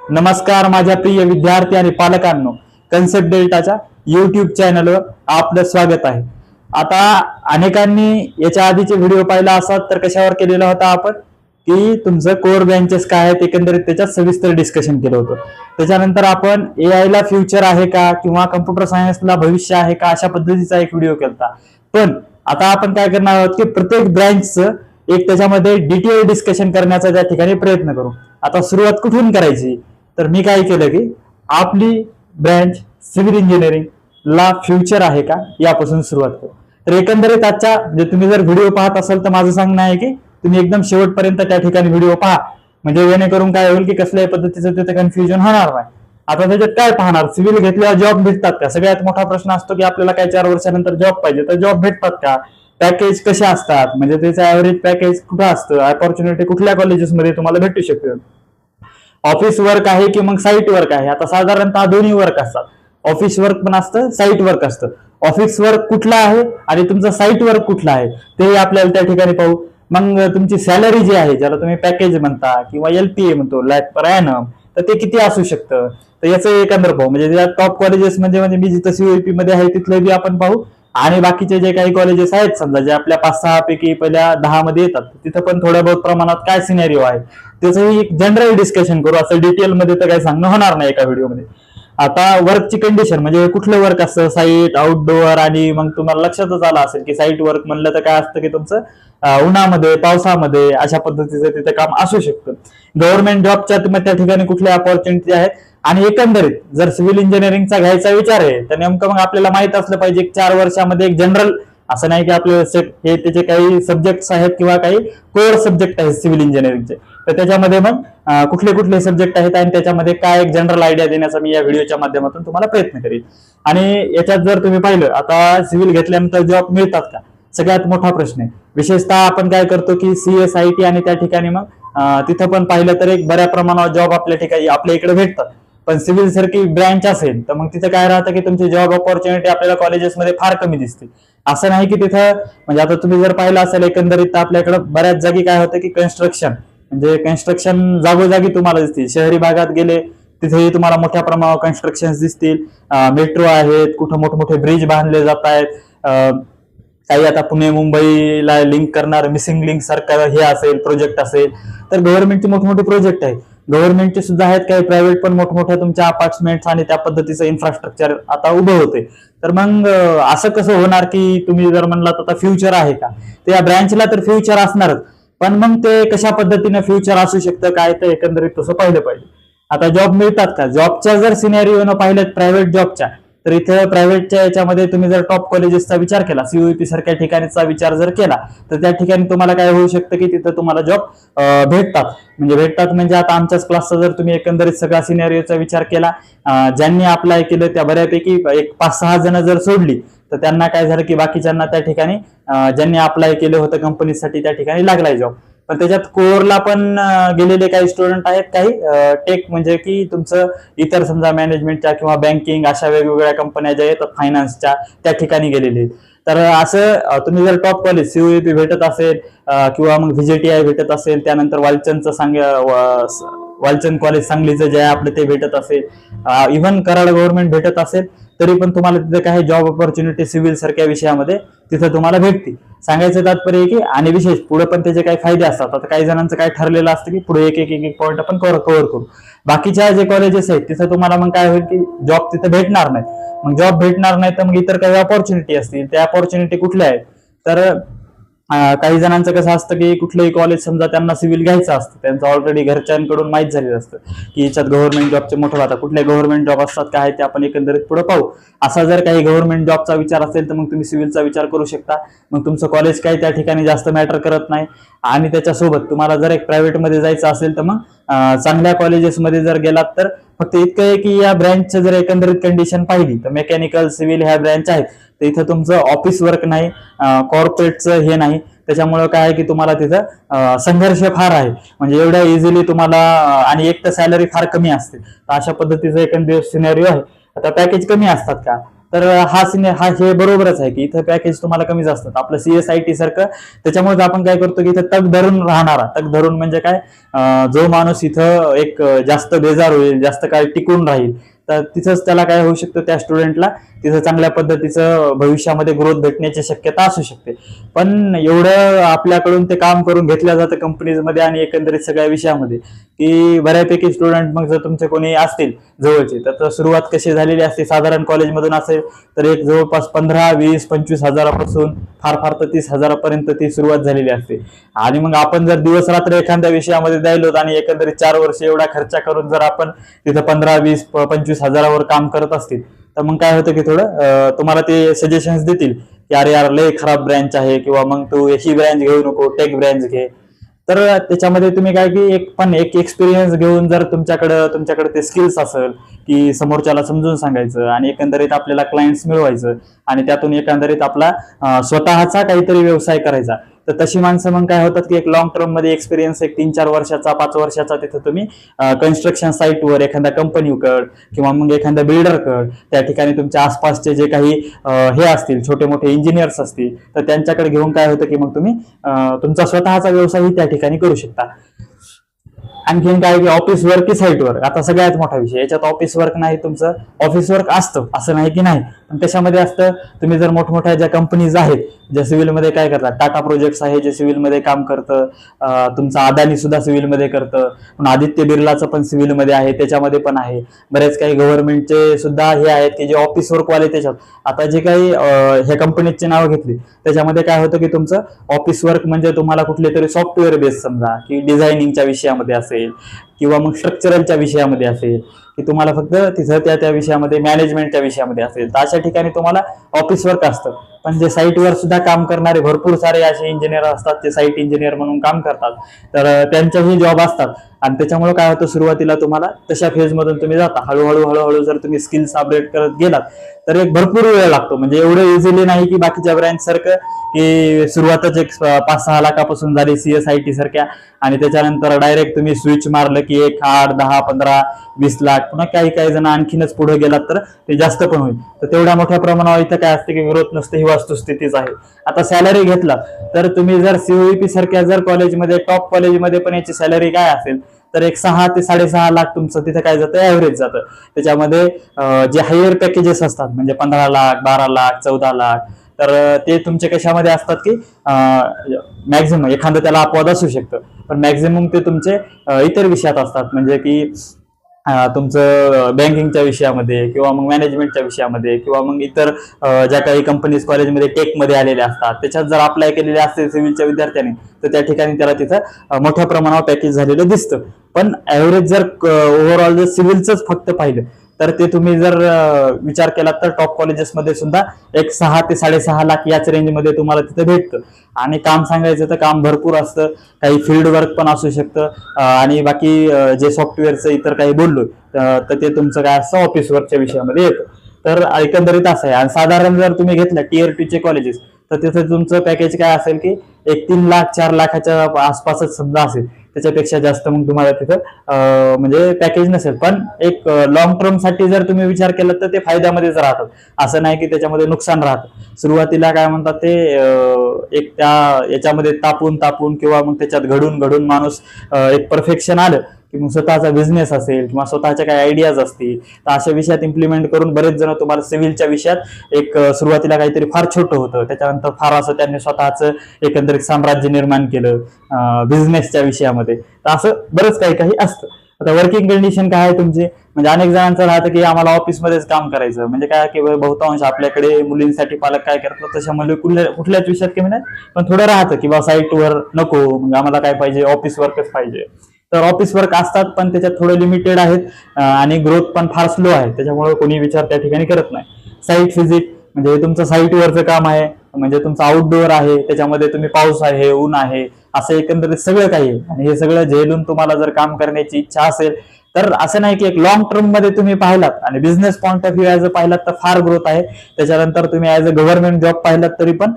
नमस्कार माझ्या प्रिय विद्यार्थी आणि पालकांनो, कन्सेप्ट डेल्टाच्या युट्यूब चॅनलवर आपलं स्वागत आहे। आता अनेकांनी याच्या आधीचे व्हिडिओ पाहिला असतात तर कशावर केलेला होता आपण की तुमचं कोर ब्रँचेस काय आहेत एकंदरीत त्याच्यात सविस्तर डिस्कशन केलं होतं। त्याच्यानंतर आपण एआय ला फ्युचर आहे का किंवा कम्प्युटर सायन्सला भविष्य आहे का अशा पद्धतीचा एक व्हिडिओ केला। पण आता आपण काय करणार आहोत की प्रत्येक ब्रँचचं एक त्याच्यामध्ये डिटेल डिस्कशन करण्याचा त्या ठिकाणी प्रयत्न करू। आता सुरुवात कुठून करायची तर मी काय केलं की आपली ब्रँच सिव्हिल इंजिनिअरिंग ला फ्युचर आहे का यापासून सुरुवात करू। तर एकंदरीत आजच्या म्हणजे तुम्ही जर व्हिडिओ पाहत असाल तर माझं सांगणं आहे की तुम्ही एकदम शेवटपर्यंत त्या ठिकाणी व्हिडिओ पहा, म्हणजे जेणेकरून काय होईल की कसल्याही पद्धतीचं तिथे कन्फ्युजन होणार नाही। आता त्याच्यात काय पाहणार, सिव्हिल घेतल्यावर जॉब भेटतात का? सगळ्यात मोठा प्रश्न असतो की आपल्याला काय 4 वर्षानंतर जॉब पाहिजे, तर जॉब भेटतात का? पॅकेज कसे असतात, म्हणजे त्याचं ऍव्हरेज पॅकेज कुठं असतं, अपॉर्च्युनिटी कुठल्या कॉलेजेसमध्ये तुम्हाला भेटू शकते, ऑफिस वर्क आहे की मग साईट वर्क आहे। आता साधारणतः दोन्ही वर्क असतात, ऑफिस वर्क पण असतं, साईट वर्क असतं। ऑफिस वर्क कुठला आहे आणि तुमचा साईट वर्क कुठला आहे ते आपल्याला त्या ठिकाणी पाहू। मग तुमची सॅलरी जी आहे ज्याला तुम्ही पॅकेज म्हणता किंवा एलपीए म्हणतो, लॅक पर ॲनम, तर ते किती असू शकतं तर याचं एकंदर पाहू। म्हणजे टॉप कॉलेजेस म्हणजे मी जिथं सीओईपी मध्ये आहे तिथले बी आपण पाहू, आणि बाकीचे जे काही कॉलेजेस आहेत समजा जे आपल्या 5-6 पैकी पहिल्या 10 मध्ये येतात तिथं पण थोड्या बहुत प्रमाणात काय सिनेरिओ आहे त्याचंही एक जनरल डिस्कशन करू। असं डिटेलमध्ये तर काही सांगणं होणार नाही एका व्हिडिओमध्ये। आता वर्कची कंडिशन म्हणजे कुठलं वर्क असतं, साईट, आउटडोअर, आणि मग तुम्हाला लक्षातच आलं असेल की साईट वर्क म्हणलं तर काय असतं की तुमचं उन्हामध्ये पावसामध्ये अशा पद्धतीचं तिथे काम असू शकतं। गव्हर्नमेंट जॉबच्या त्या ठिकाणी कुठल्या अपॉर्च्युनिटी आहेत, आणि एकंदरीत जर सिव्हिल इंजिनिअरिंगचा घ्यायचा विचार आहे तर नेमकं मग आपल्याला माहित असलं पाहिजे 4 वर्षामध्ये एक जनरल, असं नाही की आपले हे त्याचे काही सब्जेक्ट्स आहेत किंवा काही कोर सब्जेक्ट आहेत सिव्हिल इंजिनिअरिंगचे, तर त्याच्यामध्ये मग कुठले कुठले सब्जेक्ट आहेत आणि त्याच्यामध्ये काय एक जनरल आयडिया देण्याचा मी या व्हिडिओच्या माध्यमातून तुम्हाला प्रयत्न करेल। आणि याच्यात जर तुम्ही पाहिलं आता सिव्हिल घेतल्यानंतर जॉब मिळतात का, सगळ्यात मोठा प्रश्न आहे। विशेषतः आपण काय करतो की सीएसआयटी आणि त्या ठिकाणी मग तिथं पण पाहिलं तर एक बऱ्या प्रमाणावर जॉब आपल्या ठिकाणी आपल्या इकडे भेटतात, पण सिव्हिल सारखी ब्रँच असेल तर मग तिथं काय राहतं की तुमची जॉब अपॉर्च्युनिटी आपल्याला कॉलेजेसमध्ये फार कमी दिसते। असं नाही की तिथं म्हणजे आता तुम्ही जर पाहिलं असेल एकंदरीत आपल्याकडे बऱ्याच जागी काय होतं की कन्स्ट्रक्शन, म्हणजे कन्स्ट्रक्शन जागोजागी तुम्हाला दिसतील। शहरी भागात गेले तिथेही तुम्हाला मोठ्या प्रमाणावर कन्स्ट्रक्शन दिसतील, मेट्रो आहेत, कुठं मोठमोठे ब्रिज बांधले जात आहेत, काही आता पुणे मुंबईला लिंक करणार मिसिंग लिंक सारखं हे असेल प्रोजेक्ट असेल, तर गव्हर्नमेंटचे मोठमोठे प्रोजेक्ट आहेत, गव्हर्नमेंटचे सुद्धा आहेत, काही प्रायव्हेट पण मोठमोठ्या तुमच्या अपार्टमेंट्स आणि त्या पद्धतीचं इन्फ्रास्ट्रक्चर आता उभं होते। तर मग असं कसं होणार की तुम्ही जर म्हणलात आता फ्युचर आहे का, तर या ब्रँचला तर फ्युचर असणारच, पण मग ते कशा पद्धतीने फ्युचर असू शकतं काय तर एकंदरीत तसं पाहिलं पाहिजे। आता जॉब मिळतात का, जॉबच्या जर सिनेरिओ पाहिलेत प्रायव्हेट जॉबच्या, तर इथे प्रायव्हेटच्या याच्यामध्ये तुम्ही जर टॉप कॉलेजेसचा विचार केला, सीओईपी सारख्या ठिकाणीचा विचार जर केला तर त्या ठिकाणी तुम्हाला काय होऊ शकतं की तिथं तुम्हाला जॉब भेटतात म्हणजे आता आमच्याच क्लासचा जर तुम्ही एकंदरीत सगळा सिनेरिओचा विचार केला, ज्यांनी अप्लाय केलं त्या बऱ्यापैकी एक 5-6 जण जर सोडली तर त्यांना काय झालं की बाकीच्यांना त्या ठिकाणी ज्यांनी अप्लाय केलं होतं कंपनीसाठी त्या ठिकाणी लागलाय जॉब। पण त्याच्यात कोरला पण गेलेले काही स्टुडंट आहेत, काही टेक म्हणजे की तुमचं इतर समजा मॅनेजमेंटच्या किंवा बँकिंग अशा वेगवेगळ्या कंपन्या ज्या आहेत फायनान्सच्या त्या ठिकाणी गेलेले। तर असं तुम्ही जर टॉप कॉलेज सीओईपी भेटत असेल किंवा मग व्हीजेटीआय भेटत असेल, त्यानंतर वालचंद कॉलेज सांगलीचं जे आहे आपलं ते भेटत असेल, इव्हन कराड गव्हर्नमेंट भेटत असेल, तरी पण तुम्हाला तिथे काही जॉब अपॉर्च्युनिटी सिव्हिल सारख्या विषयामध्ये तिथे तुम्हाला भेटते। सांगायचं तात्पर्य की आणि विशेष पुढे पण त्याचे काही फायदे असतात। आता काही जणांचं काय ठरलेलं असतं की पुढे एक पॉईंट आपण कव्हर करू, बाकीच्या जे कॉलेजेस आहेत तिथे तुम्हाला मग काय होईल की जॉब तिथे भेटणार नाही। मग जॉब भेटणार नाही तर मग इतर काही अपॉर्च्युनिटी असतील, त्या अपॉर्च्युनिटी कुठल्या आहेत तर काही जणांचं कसं असतं की कुठलंही कॉलेज समजा त्यांना सिव्हिल घ्यायचं असतं, त्यांचं ऑलरेडी घरच्यांकडून माहीत झालेलं असतं की याच्यात गव्हर्नमेंट जॉबचे मोठं आता कुठले गव्हर्नमेंट जॉब असतात काय ते आपण एकंदरीत पुढे पाहू। असा जर काही गव्हर्नमेंट जॉबचा विचार असेल तर मग तुम्ही सिव्हिलचा विचार करू शकता। मग तुमचं कॉलेज काही त्या ठिकाणी जास्त मॅटर करत नाही, आणि त्याच्यासोबत तुम्हाला जर एक प्रायव्हेटमध्ये जायचं असेल तर मग चांगल्या कॉलेजेसमध्ये जर गेलात तर फक्त इतकं आहे की या ब्रँचचं जर एकंदरीत कंडिशन पाहिली तर मेकॅनिकल सिव्हिल ह्या ब्रँच आहेत, तर इथं तुमचं ऑफिस वर्क नाही, कॉर्पोरेटचं हे नाही, त्याच्यामुळे काय आहे की तुम्हाला तिथं संघर्ष फार आहे, म्हणजे एवढ्या इझिली तुम्हाला आणि एक तर सॅलरी फार कमी असते, तर अशा पद्धतीचं एकंदरीत सिनेरिओ आहे। आता पॅकेज कमी असतात का, तर हा हे बरोबरच आहे की इथं पॅकेज तुम्हाला कमीच असतात. आपलं CSIT सारखं, त्याच्यामुळे आपण काय करतो की इथं तग धरून राहणारा, तग धरून म्हणजे काय, जो माणूस इथं एक जास्त बेजार होईल, जास्त काळ टिकून राहील, तर तिथंच त्याला काय होऊ शकतं, त्या स्टुडंटला तिथं चांगल्या पद्धतीचं भविष्यामध्ये ग्रोथ भेटण्याची शक्यता असू शकते. पण एवढं आपल्याकडून ते काम करून घेतलं जातं कंपनीजमध्ये आणि एकंदरीत सगळ्या विषयामध्ये, की बऱ्यापैकी स्टुडंट मग जर तुमचे कोणी असतील जवळचे, तर सुरुवात कशी झालेली असते, साधारण कॉलेजमधून असेल तर एक जवळपास 15, 20, 25 हजारापासून फार फार तर 30 हजारापर्यंत ती सुरुवात झालेली असते. आणि मग आपण जर दिवस रात्र एखाद्या विषयामध्ये द्यायलो आणि एकंदरीत 4 वर्ष एवढा खर्च करून जर आपण तिथं 15, 20, 25 हजारावर काम करत असतील, तर मग काय होतं की थोडं तुम्हाला ते सजेशन्स देतील की अरे यार लय खराब ब्रँच आहे, किंवा मग तू ही ब्रँच घेऊ नको, टेक ब्रँच घे. तर त्याच्यामध्ये तुम्ही काय की एक एक्सपिरियन्स घेऊन जर तुमच्याकडे ते स्किल्स असेल की समोरच्याला समजून सांगायचं आणि एकंदरीत आपल्याला क्लायंट्स मिळवायचं आणि त्यातून एकंदरीत आपला स्वतःचा काहीतरी व्यवसाय करायचा, तर तशी माणसं मग काय होतात की एक लॉंग टर्म मध्ये एक्सपिरियन्स, एक 3-4 वर्षाचा, 5 वर्षाचा तिथं तुम्ही कन्स्ट्रक्शन साईटवर एखाद्या कंपनीकड किंवा मग एखाद्या बिल्डरकड, त्या ठिकाणी तुमच्या आसपासचे जे काही हे असतील, छोटे मोठे इंजिनियर्स असतील, तर त्यांच्याकडे घेऊन काय होतं की मग तुम्ही तुमचा स्वतःचा व्यवसायही त्या ठिकाणी करू शकता. आणखीन काय की ऑफिस वर्क की साईट वर्क, आता सगळ्यात मोठा विषय याच्यात. ऑफिस वर्क नाही, तुमचं ऑफिस वर्क असतं असं नाही की नाही, पण त्याच्यामध्ये असतं तुम्ही जर मोठमोठ्या ज्या कंपनीज आहेत ज्या सिव्हिलमध्ये काय करतात, टाटा प्रोजेक्ट्स आहे जे सिव्हिलमध्ये काम करतं, तुमचं अदानी सुद्धा सिव्हिलमध्ये करतं, पण आदित्य बिर्लाचं पण सिव्हिलमध्ये आहे, त्याच्यामध्ये पण आहे. बरेच काही गव्हर्नमेंटचे सुद्धा हे आहेत की जे ऑफिस वर्कवाले त्याच्यात. आता जे काही ह्या कंपनीचे नाव घेतली त्याच्यामध्ये काय होतं की तुमचं ऑफिस वर्क म्हणजे तुम्हाला कुठले तरी सॉफ्टवेअर बेस समजा की डिझायनिंगच्या विषयामध्ये असेल किंवा मग स्ट्रक्चरलच्या विषयामध्ये असेल, की तुम्हाला फक्त तिथं त्या विषयामध्ये मॅनेजमेंटच्या विषयामध्ये असेल, तर अशा ठिकाणी तुम्हाला ऑफिस वर्क असतं. पण जे साईटवर सुद्धा काम करणारे भरपूर सारे असे इंजिनियर असतात, ते साईट इंजिनियर म्हणून काम करतात, तर त्यांच्याही जॉब असतात. आणि त्याच्यामुळे काय होतं, सुरुवातीला तुम्हाला तशा फेजमधून तुम्ही जाता, हळूहळू जर तुम्ही स्किल्स अपडेट करत गेलात तर एक भरपूर वेळ लागतो. म्हणजे एवढं इझिली नाही की बाकीच्या ब्रँच सारखं की सुरुवातच एक 5-6 लाखापासून झाली CSIT सारख्या आणि त्याच्यानंतर डायरेक्ट तुम्ही स्विच मारलं की 1, 8, 10, 15, 20 लाख, पुन्हा काही जण आणखीनच पुढे गेलात तर ते जास्त पण होईल. तर तेवढ्या मोठ्या प्रमाणावर इथं काय असते की ग्रोथ नसते, ही वस्तुस्थितीच आहे. आता सॅलरी घेतला तर तुम्ही जर COEP सारख्या जर कॉलेजमध्ये, टॉप कॉलेजमध्ये पण याची सॅलरी काय असेल तर एक 6 ते 6.5 लाख तुमचं तिथे काय जातं, ऍव्हरेज जातं. त्याच्यामध्ये जे हायर पॅकेजेस असतात म्हणजे 15 लाख, 12 लाख, 14 लाख, तर ते तुमचे कशामध्ये असतात की मॅक्झिमम एखादं त्याला अपवाद असू शकतं, पण मॅक्झिमम ते तुमचे इतर विषयात असतात. म्हणजे की तुमचं बँकिंगच्या विषयामध्ये किंवा मग मॅनेजमेंटच्या विषयामध्ये किंवा मग इतर ज्या काही कंपनीज कॉलेजमध्ये टेकमध्ये आलेल्या असतात त्याच्यात जर अप्लाय केलेले असते सिव्हिलच्या विद्यार्थ्यांनी, तर त्या ठिकाणी त्याला तिथं मोठ्या प्रमाणावर पॅकेज झालेलं दिसतं. पण ऍव्हरेज जर ओव्हरऑल जर सिव्हिलच फक्त पाहिलं तर ते तुम्ही जर विचार केला तर टॉप कॉलेजेसमध्ये सुद्धा एक 6 ते 6.5 लाख याच रेंजमध्ये तुम्हाला तिथे भेटतं. आणि काम सांगायचं तर काम भरपूर असतं, काही फील्ड वर्क पण असू शकतं आणि बाकी जे सॉफ्टवेअरचं इतर काही बोललो तर ते तुमचं काय असतं ऑफिस वर्कच्या विषयामध्ये येतं. तर एकंदरीत असं आहे. आणि साधारण जर तुम्ही घेतलं Tier 2 चे कॉलेजेस तर तिथे तुमचं पॅकेज काय असेल की एक 3 लाख 4 लाखाच्या आसपासच समजा असेल, त्याच्यापेक्षा जास्त मग तुम्हाला तिथं म्हणजे पॅकेज नसेल. पण एक लॉंग टर्म साठी जर तुम्ही विचार केला तर ते फायद्यामध्येच राहतात, असं नाही की त्याच्यामध्ये नुकसान राहतं. सुरुवातीला काय म्हणतात ते एक त्या याच्यामध्ये तापून किंवा मग त्याच्यात घडून माणूस एक परफेक्शन आलं की मग स्वतःचा बिझनेस असेल किंवा स्वतःच्या काही आयडियाज असतील तर अशा विषयात इम्प्लिमेंट करून बरेच जण तुम्हाला सिव्हिलच्या विषयात एक सुरुवातीला काहीतरी फार छोटं होतं, त्याच्यानंतर फार असं त्यांनी स्वतःचं एकंदरीत साम्राज्य निर्माण केलं बिझनेसच्या विषयामध्ये. तर असं बरंच काही असतं. आता वर्किंग कंडिशन काय आहे तुमची, म्हणजे अनेक जणांचं राहतं की आम्हाला ऑफिसमध्येच काम करायचं. म्हणजे काय की बहुतांश आपल्याकडे मुलींसाठी पालक काय करतात, तशामुळे कुठल्याच विषयात कमी नाही, पण थोडं राहतं की बा साईटवर नको, मग आम्हाला काय पाहिजे, ऑफिस वर्कच पाहिजे. तर ऑफिस वर्क असतात पण त्याच्यात थोडे लिमिटेड आहेत आणि ग्रोथ पण फार स्लो आहे, त्याच्यामुळे कोणी विचार त्या ठिकाणी करत नाही. साईट व्हिजिट म्हणजे तुमचं साईटवरचं काम आहे, म्हणजे तुमचं आउटडोअर आहे, त्याच्यामध्ये तुम्ही पाऊस आहे, ऊन आहे, असं एकंदरीत सगळं काही आहे. आणि हे सगळं झेलून तुम्हाला जर काम करण्याची इच्छा असेल तर असं नाही की एक लॉंग टर्म मध्ये तुम्ही पाहिलात आणि business point of view as a पाहिलात तर फार ग्रोथ आहे. त्याच्यानंतर तुम्ही ऍज अ गव्हर्नमेंट जॉब पाहिलात तरी पण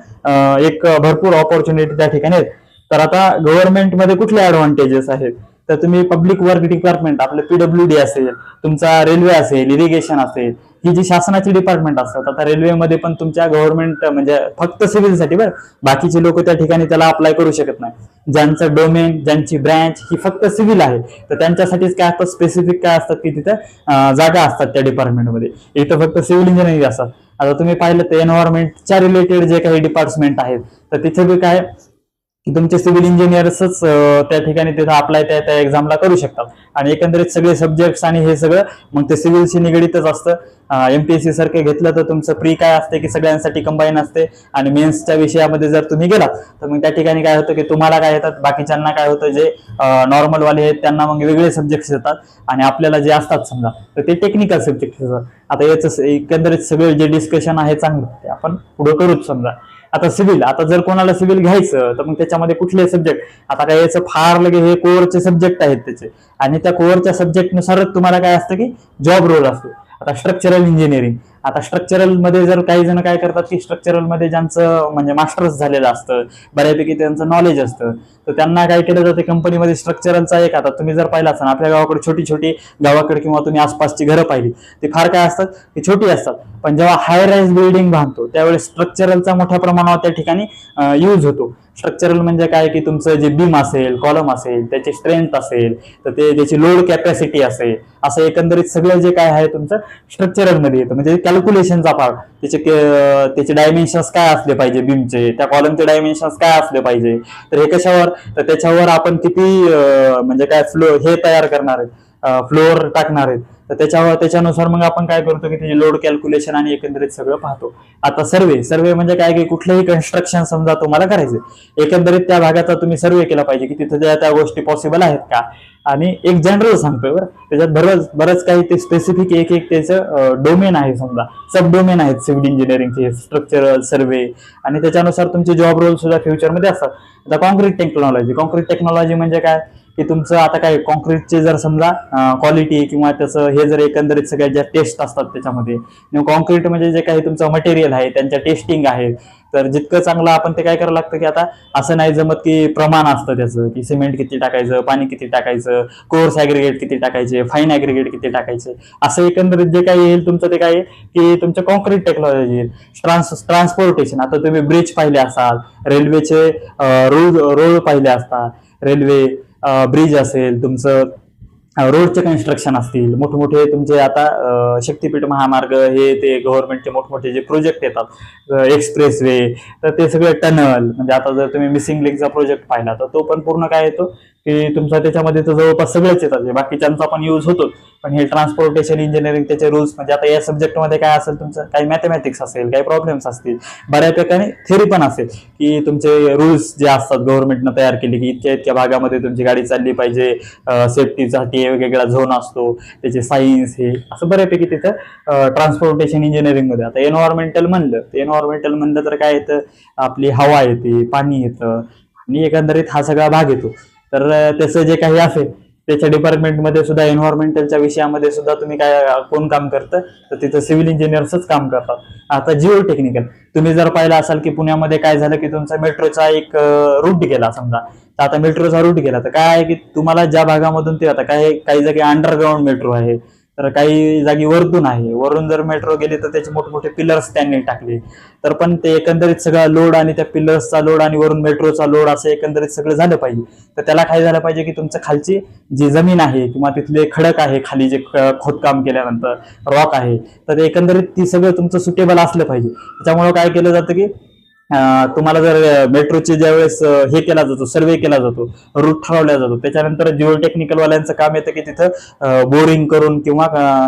एक भरपूर ऑपॉर्च्युनिटी त्या ठिकाणी आहेत. तर आता गव्हर्नमेंटमध्ये कुठले ऍडव्हान्टेजेस आहेत, तर तुम्ही पब्लिक वर्क डिपार्टमेंट, आपलं PWD असेल, तुमचा रेल्वे असेल, इरिगेशन असेल, ही जी शासनाची डिपार्टमेंट असतात. आता रेल्वेमध्ये पण तुमच्या गव्हर्नमेंट म्हणजे फक्त सिव्हिलसाठी बरं, बाकीचे लोक त्या ठिकाणी त्याला अप्लाय करू शकत नाही. ज्यांचं डोमेन, ज्यांची ब्रँच ही फक्त सिव्हिल आहे, तर त्यांच्यासाठीच काय असतं, स्पेसिफिक काय असतात की तिथं जागा असतात त्या डिपार्टमेंटमध्ये. इथं फक्त सिव्हिल इंजिनिअरिंग असतात. आता तुम्ही पाहिलं तर एन्व्हायरमेंटच्या रिलेटेड जे काही डिपार्टमेंट आहेत, तर तिथे बी काय की तुमचे सिव्हिल इंजिनियर्सच त्या ठिकाणी तिथं अप्लाय त्या एक्झामला करू शकतात. आणि एकंदरीत सगळे सब्जेक्ट्स आणि हे सगळं मग ते सिव्हिलशी निगडीतच असतं. MPSC सारखे घेतलं तर तुमचं प्री काय असते की सगळ्यांसाठी कंबाईन असते, आणि मेन्सच्या विषयामध्ये जर तुम्ही गेलात तर मग त्या ठिकाणी काय होतं की तुम्हाला काय येतात, बाकीच्यांना काय होतं, जे नॉर्मल वाले आहेत त्यांना मग वेगळे सब्जेक्ट्स येतात, आणि आपल्याला जे असतात समजा तर ते टेक्निकल सब्जेक्ट येतात. आता याचं एकंदरीत सगळे जे डिस्कशन आहे चांगलं ते आपण पुढे करूच. समजा आता सिव्हिल, आता जर कोणाला सिव्हिल घ्यायचं तर मग त्याच्यामध्ये कुठले सब्जेक्ट, आता काय याचं फार लगे हे कोअरचे सब्जेक्ट आहेत त्याचे, आणि त्या कोअरच्या सब्जेक्टनुसारच तुम्हाला काय असतं की जॉब रोल असतो. आता स्ट्रक्चरल इंजिनिअरिंग, आता स्ट्रक्चरल मध्ये जर काही जण काय करतात की स्ट्रक्चरल मध्ये ज्यांचं म्हणजे मास्टर्स झालेलं असतं, बऱ्यापैकी त्यांचं नॉलेज असतं, तर त्यांना काय केलं जातं कंपनीमध्ये स्ट्रक्चरलचा एक, आता तुम्ही जर पाहिला असाल आपल्या गावाकडे छोटी छोटी गावाकडे किंवा तुम्ही आसपासची घरं पाहिली, ते फार काय असतात की छोटी असतात, पण जेव्हा हाय राईज बिल्डिंग बांधतो त्यावेळेस स्ट्रक्चरलचा मोठ्या प्रमाणावर त्या ठिकाणी यूज होतो. स्ट्रक्चरल म्हणजे काय की तुमचं जे बीम असेल, कॉलम असेल, त्याची स्ट्रेंथ असेल, तर ते त्याची लोड कॅपॅसिटी असेल, असं एकंदरीत सगळं जे काय आहे तुमचं स्ट्रक्चरल मध्ये येतं. म्हणजे कॅल्क्युलेशनचा पार्ट, त्याचे डायमेन्शन्स काय असले पाहिजे बीमचे, त्या कॉलमचे डायमेन्शन्स काय असले पाहिजे, तर हे कशावर, तर त्याच्यावर आपण किती म्हणजे काय हे तयार करणार आहेत, फ्लोअर टाकणार आहेत, तर त्याच्यानुसार मग आपण काय करतो की त्याची लोड कॅल्क्युलेशन आणि एकंदरीत सगळं पाहतो. आता सर्वे म्हणजे काय की कुठलंही कन्स्ट्रक्शन समजा तुम्हाला करायचं, एकंदरीत त्या भागाचा तुम्ही सर्वे केला पाहिजे की तिथे त्या गोष्टी पॉसिबल आहेत का. आणि एक जनरल सांगतोय बरं, त्याच्यात बरंच काही ते स्पेसिफिक एक त्याचं डोमेन आहे, समजा सब डोमेन आहेत सिव्हिल इंजिनिअरिंगचे, स्ट्रक्चरल, सर्वे, आणि त्याच्यानुसार तुमचे जॉब रोल सुद्धा फ्युचरमध्ये असतात. आता कॉन्क्रीट टेक्नॉलॉजी म्हणजे काय की तुमचं आता काय कॉन्क्रीटचे जर समजा क्वालिटी किंवा त्याचं हे जर एकंदरीत सगळ्या ज्या टेस्ट असतात त्याच्यामध्ये, कॉन्क्रीट म्हणजे जे काही तुमचं मटेरियल आहे त्यांच्या टेस्टिंग आहे, तर जितकं चांगलं आपण ते काय करावं लागतं की आता असं नाही जमत की प्रमाण असतं त्याचं की सिमेंट किती टाकायचं, पाणी किती टाकायचं, कोर्स ॲग्रिगेट किती टाकायचे, फाईन ॲग्रिगेट किती टाकायचे, असं एकंदरीत जे काही येईल तुमचं ते काय की तुमचं कॉन्क्रीट टेक्नॉलॉजी येईल. ट्रान्सपोर्टेशन, आता तुम्ही ब्रिज पाहिले असाल, रेल्वेचे रोड पाहिले असतात, रेल्वे ब्रिज असेल, तुमचं रोडचे कन्स्ट्रक्शन असतील, मोठमोठे तुमचे आता शक्तीपीठ महामार्ग, हे ते गव्हर्नमेंटचे मोठमोठे जे प्रोजेक्ट येतात, एक्सप्रेस वे, तर ते सगळे टनल, म्हणजे आता जर तुम्ही मिसिंग लिंकचा प्रोजेक्ट पाहिला तर तो पण पूर्ण काय येतो की तुमचा त्याच्यामध्ये तर जवळपास सगळेच येतात, बाकीच्यांचा पण यूज होतो. पण हे ट्रान्सपोर्टेशन इंजिनिअरिंग त्याचे रूल्स, म्हणजे आता या सब्जेक्टमध्ये काय असेल तुमचं, काही मॅथमॅटिक्स असेल, काही प्रॉब्लेम्स असतील, बऱ्यापैकी थेरी पण असेल की तुमचे रूल्स जे असतात गव्हर्नमेंटनं तयार केले की इतक्या भागामध्ये तुमची गाडी चालली पाहिजे, सेफ्टीसाठी वेगवेगळा झोन असतो, त्याचे सायन्स, हे असं बऱ्यापैकी तिथं ट्रान्सपोर्टेशन इंजिनिअरिंग मध्ये. आता एन्व्हायरमेंटल म्हणलं तर काय येतं, आपली हवा येते, पाणी येतं, आणि एकंदरीत हा सगळा भाग येतो. तर त्याचं जे काही असेल त्याच्या डिपार्टमेंटमध्ये सुद्धा एन्व्हायरमेंटलच्या विषयामध्ये सुद्धा तुम्ही काय कोण काम करतं, तर तिथं सिव्हिल इंजिनियर्सच काम करतात. आता जिओ टेक्निकल तुम्ही जर पाहिलं असाल की पुण्यामध्ये काय झालं की तुमचा मेट्रोचा एक रूट गेला समजा, तर आता मेट्रोचा रूट गेला तर काय आहे की तुम्हाला ज्या भागामधून ते, आता काही जागी अंडरग्राऊंड मेट्रो आहे, तर काही जागी वरतून आहे, वरून जर मेट्रो गेली तर त्याचे मोठमोठे पिलर्स त्यांनी टाकले, तर पण ते एकंदरीत सगळा लोड आणि त्या पिलर्सचा लोड आणि वरून मेट्रोचा लोड असं एकंदरीत सगळं झालं पाहिजे. तर त्याला काय झालं पाहिजे की तुमचं खालची जी जमीन आहे किंवा तिथले खडक आहे, खाली जे खोदकाम केल्यानंतर रॉक आहे, तर एकंदरीत ती सगळं तुमचं सुटेबल असलं पाहिजे. त्याच्यामुळे काय केलं जातं की तुम्हाला जर मेट्रोचे ज्यावेळेस हे केला जातो, सर्वे केला जातो, रूट ठरवला जातो, त्याच्यानंतर जिओ टेक्निकल वाल्यांचं काम येतं की तिथं बोरिंग करून किंवा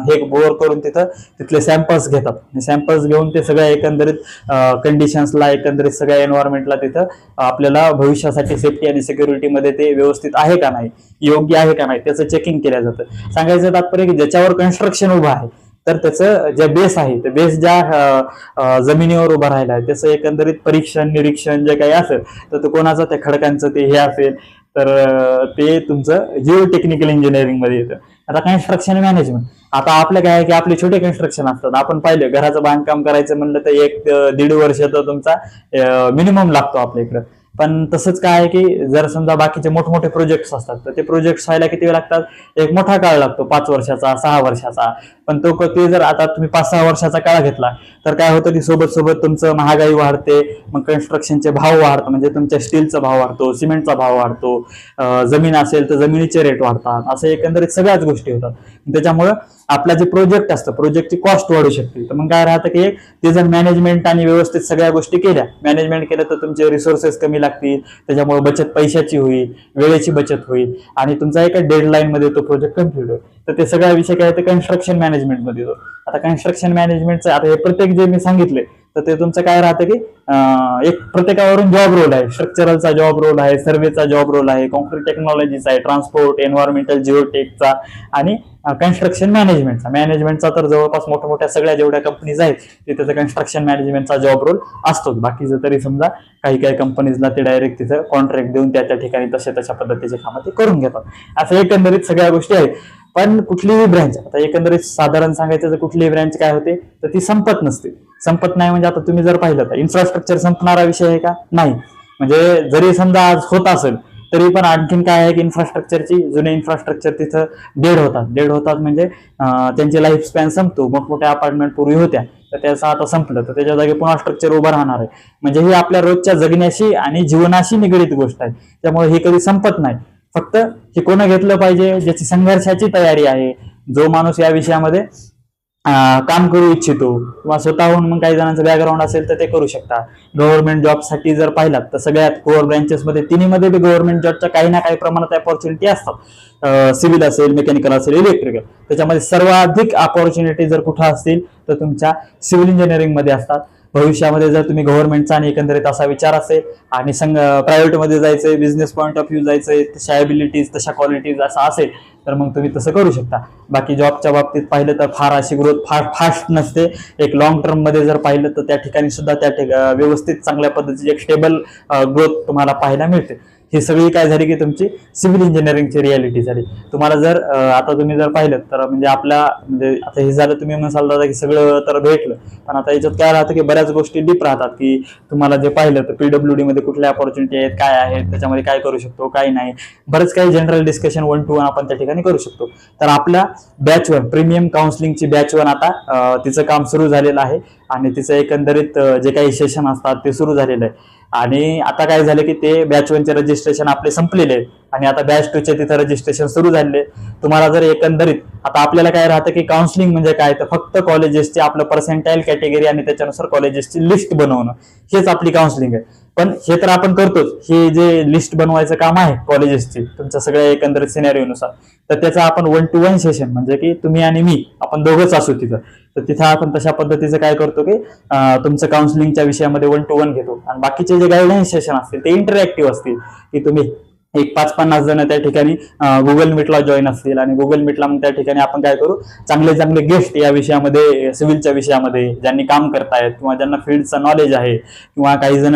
हे बोर करून तिथले सॅम्पल्स घेतात. सॅम्पल्स घेऊन ते सगळ्या एकंदरीत कंडिशन्सला, एकंदरीत सगळ्या एन्व्हायरमेंटला तिथं आपल्याला भविष्यासाठी सेफ्टी आणि सिक्युरिटीमध्ये ते व्यवस्थित आहे का नाही, योग्य आहे का नाही, त्याचं चेकिंग केलं जातं. सांगायचं तात्पर्य की ज्याच्यावर कन्स्ट्रक्शन उभं आहे तर त्याचं जे बेस आहे, ते बेस ज्या जमिनीवर उभा राहिला आहे त्याचं एकंदरीत परीक्षण निरीक्षण जे काही असेल, तर ते कोणाचं, त्या खडकांचं ते हे असेल, तर ते तुमचं जिओ टेक्निकल इंजिनिअरिंग मध्ये येतं. आता कन्स्ट्रक्शन मॅनेजमेंट, आता आपलं काय आहे की आपले छोटे कन्स्ट्रक्शन असतात, आपण पाहिलं घराचं बांधकाम करायचं म्हणलं तर 1-1.5 वर्ष तर तुमचा मिनिमम लागतो आपल्या इकडं. पण तसंच काय आहे की जर समजा बाकीचे मोठमोठे प्रोजेक्ट्स असतात तर ते प्रोजेक्ट्स व्हायला किती वेळ लागतात, एक मोठा काळ लागतो, 5 वर्षाचा 6 वर्षाचा. पण ते जर आता तुम्ही 5-6 वर्षाचा काळ घेतला तर काय होतं की सोबत सोबत तुमचं महागाई वाढते, मग कन्स्ट्रक्शनचे भाव वाढतात, म्हणजे तुमच्या स्टीलचा भाव वाढतो, सिमेंटचा भाव वाढतो, जमीन असेल तर जमिनीचे रेट वाढतात, असं एकंदरीत सगळ्याच गोष्टी होतात. त्याच्यामुळं आपला जे प्रोजेक्ट असतं प्रोजेक्टची कॉस्ट वाढू शकते. तर मग काय राहतं की ते जर मॅनेजमेंट आणि व्यवस्थित सगळ्या गोष्टी केल्या, मॅनेजमेंट केलं तर तुमचे रिसोर्सेस कमी लागतील, त्याच्यामुळे बचत पैशाची होईल, वेळेची बचत होईल आणि तुमचा एका डेडलाईन मध्ये तो प्रोजेक्ट कम्प्लीट होईल. तर ते सगळा विषय काय ते कन्स्ट्रक्शन मॅनेजमेंट मध्ये येतो. आता कन्स्ट्रक्शन मॅनेजमेंटचं आता हे प्रत्येक जे मी सांगितले तर ते तुमचं काय राहतं की एक प्रत्येकावरून जॉब रोल आहे, स्ट्रक्चरलचा जॉब रोल आहे, सर्वेचा जॉब रोल आहे, कॉन्क्रीट टेक्नॉलॉजीचा आहे, ट्रान्सपोर्ट, एन्व्हायरमेंटल, जिओटेकचा आणि कन्स्ट्रक्शन मॅनेजमेंटचा तर जवळपास मोठ्या सगळ्या जेवढ्या कंपनीज आहेत तिथे कन्स्ट्रक्शन मॅनेजमेंटचा जॉब रोल असतोच. बाकीचं तरी समजा काही कंपनीजला ते डायरेक्ट तिथं कॉन्ट्रॅक्ट देऊन त्या ठिकाणी तशा पद्धतीचे कामं ते करून घेतात. असं एकंदरीत सगळ्या गोष्टी आहेत. पण कुठलीही ब्रँच, आता एकंदरीत साधारण सांगायचं तर कुठलीही ब्रँच काय होते तर ती संपत नसते. संपत नाही म्हणजे आता तुम्ही जर पाहिलं तर इन्फ्रास्ट्रक्चर संपणारा विषय आहे का? नाही. म्हणजे जरी समजा आज होत असेल तरी पण आणखीन काय आहे की इन्फ्रास्ट्रक्चरची जुने इन्फ्रास्ट्रक्चर तिथं डेड होतात म्हणजे त्यांचे लाईफ स्पॅन संपतो. मोठमोठ्या अपार्टमेंट पूर्वी होत्या तर त्याचं आता संपलं तर त्याच्या जागी पुन्हा स्ट्रक्चर उभं राहणार आहे. म्हणजे ही आपल्या रोजच्या जगण्याशी आणि जीवनाशी निगडीत गोष्ट आहे, त्यामुळे ही कधी संपत नाही. फक्त हे कोण घेतलं पाहिजे, ज्याची संघर्षाची तयारी आहे, जो माणूस या विषयामध्ये काम करू इच्छितो किंवा स्वतःहून मग काही जणांचं बॅकग्राऊंड असेल तर ते करू शकता. गव्हर्नमेंट जॉबसाठी जर पाहिलात तर सगळ्यात कोर ब्रँचेसमध्ये तिन्हीमध्ये बी गव्हर्नमेंट जॉबच्या काही ना काही प्रमाणात अपॉर्च्युनिटी असतात. सिव्हिल असेल, मेकॅनिकल असेल, इलेक्ट्रिकल, त्याच्यामध्ये सर्वाधिक अपॉर्च्युनिटी जर कुठं असतील तर तुमच्या सिव्हिल इंजिनिअरिंग मध्ये असतात. भविष्यामध्ये जर तुम्ही गव्हर्नमेंटचा आणि एकंदरीत असा विचार असेल आणि प्रायव्हेटमध्ये जायचंय, बिझनेस पॉईंट ऑफ व्ह्यू जायचंय, तशा ॲबिलिटीज तशा क्वालिटीज असं असेल तर मग तुम्ही तसं करू शकता. बाकी जॉबच्या बाबतीत पाहिलं तर फार अशी ग्रोथ फास्ट नसते. एक लॉंग टर्म मध्ये जर पाहिलं तर त्या ठिकाणी सुद्धा व्यवस्थित चांगल्या पद्धतीची एक स्टेबल ग्रोथ तुम्हाला पाहायला मिळते. ही सगळी काय झाली की तुमची सिव्हिल इंजिनिअरिंगची रियालिटी झाली. तुम्हाला जर आता तुम्ही जर पाहिलं तर म्हणजे आता हे झालं, तुम्ही म्हणाल दादा की सगळं तर भेटलं, पण आता याच्यात काय राहतं की बऱ्याच गोष्टी डीप राहतात की तुम्हाला जे पाहिलं तर PWD मध्ये कुठल्या अपॉर्च्युनिटी आहेत, काय आहेत, त्याच्यामध्ये काय करू शकतो, काय नाही, बरंच काही जनरल डिस्कशन 1-to-1 आपण त्या ठिकाणी करू शकतो. तर आपल्या बॅच 1 प्रीमियम काउन्सिलिंगची बॅच 1 आता तिचं काम सुरू झालेलं आहे आणि तिचं एकंदरीत जे काही सेशन असतात ते सुरू झालेलं आहे. आणि आता काय झालं की ते बॅच 1चे रजिस्ट्रेशन आपले संपलेले आहे आणि आता बॅच 2चे तिथं रजिस्ट्रेशन सुरू झालेले. तुम्हाला जर एकंदरीत आता आपल्याला काय राहतं की काउन्सिलिंग म्हणजे काय तर फक्त कॉलेजेसचे आपलं पर्सेंटाईल कॅटेगरी आणि त्याच्यानुसार कॉलेजेसची लिस्ट बनवणं, हेच आपली काउन्सिलिंग आहे. पण हे तर आपण करतोच, हे जे लिस्ट बनवायचं काम आहे कॉलेजेसची तुमच्या सगळ्या एकंदरीत सिनेरिओनुसार, तर त्याचा आपण 1-to-1 सेशन म्हणजे की तुम्ही आणि मी आपण दोघंच असू तिथं, तर तिथं आपण तशा पद्धतीचं काय करतो की तुमचं काउन्सिलिंगच्या विषयामध्ये 1-to-1 घेतो. आणि बाकीचे जे गाईडलाईन्स सेशन असतील ते इंटरॅक्टिव्ह असतील की तुम्ही एक 5-50 जण त्या ठिकाणी गुगल मीटला जॉईन असतील आणि गुगल मीटला मग त्या ठिकाणी आपण काय करू, चांगले गेस्ट या विषयामध्ये, सिव्हिलच्या विषयामध्ये ज्यांनी काम करतायत किंवा ज्यांना फील्डचं नॉलेज आहे किंवा काही जण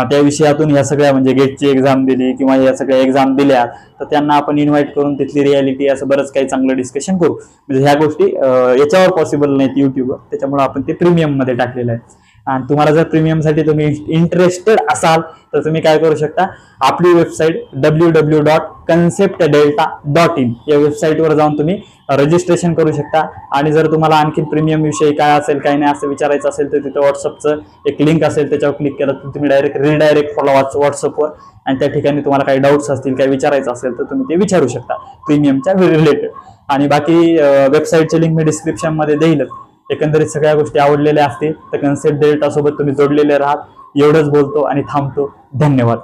त्या विषयातून ह्या सगळ्या म्हणजे गेटची एक्झाम दिली किंवा या सगळ्या एक्झाम दिल्या तर त्यांना आपण इन्व्हाइट करून तिथली रियालिटी असं बरंच काही चांगलं डिस्कशन करू. म्हणजे ह्या गोष्टी याच्यावर पॉसिबल नाहीत युट्यूबवर, त्याच्यामुळे आपण ते प्रीमियम मध्ये टाकलेलं आहे. आणि तुम्हाला जर प्रीमियमसाठी तुम्ही इंटरेस्टेड असाल तर तुम्ही काय करू शकता, आपली वेबसाईट www.conceptdelta.in या वेबसाईटवर जाऊन तुम्ही रजिस्ट्रेशन करू शकता. आणि जर तुम्हाला आणखी प्रीमियम विषयी काय असेल काय नाही असं विचारायचं असेल तर तिथं व्हॉट्सअपचं एक लिंक असेल, त्याच्यावर क्लिक केलं तर तुम्ही रिडायरेक्ट फॉलो व्हॉट्सअपवर आणि त्या ठिकाणी तुम्हाला काही डाऊट्स असतील, काही विचारायचं असेल तर तुम्ही ते विचारू शकता प्रीमियमच्या रिलेटेड. आणि बाकी वेबसाईटचे लिंक मी डिस्क्रिप्शन मध्ये देईलच. एकंदरीत सगळ्या गोष्टी आवडलेल्या असतील तर कन्सेप्ट डेल्टा सोबत तुम्ही जोडलेले राहात. एवढंच बोलतो आणि थांबतो. धन्यवाद.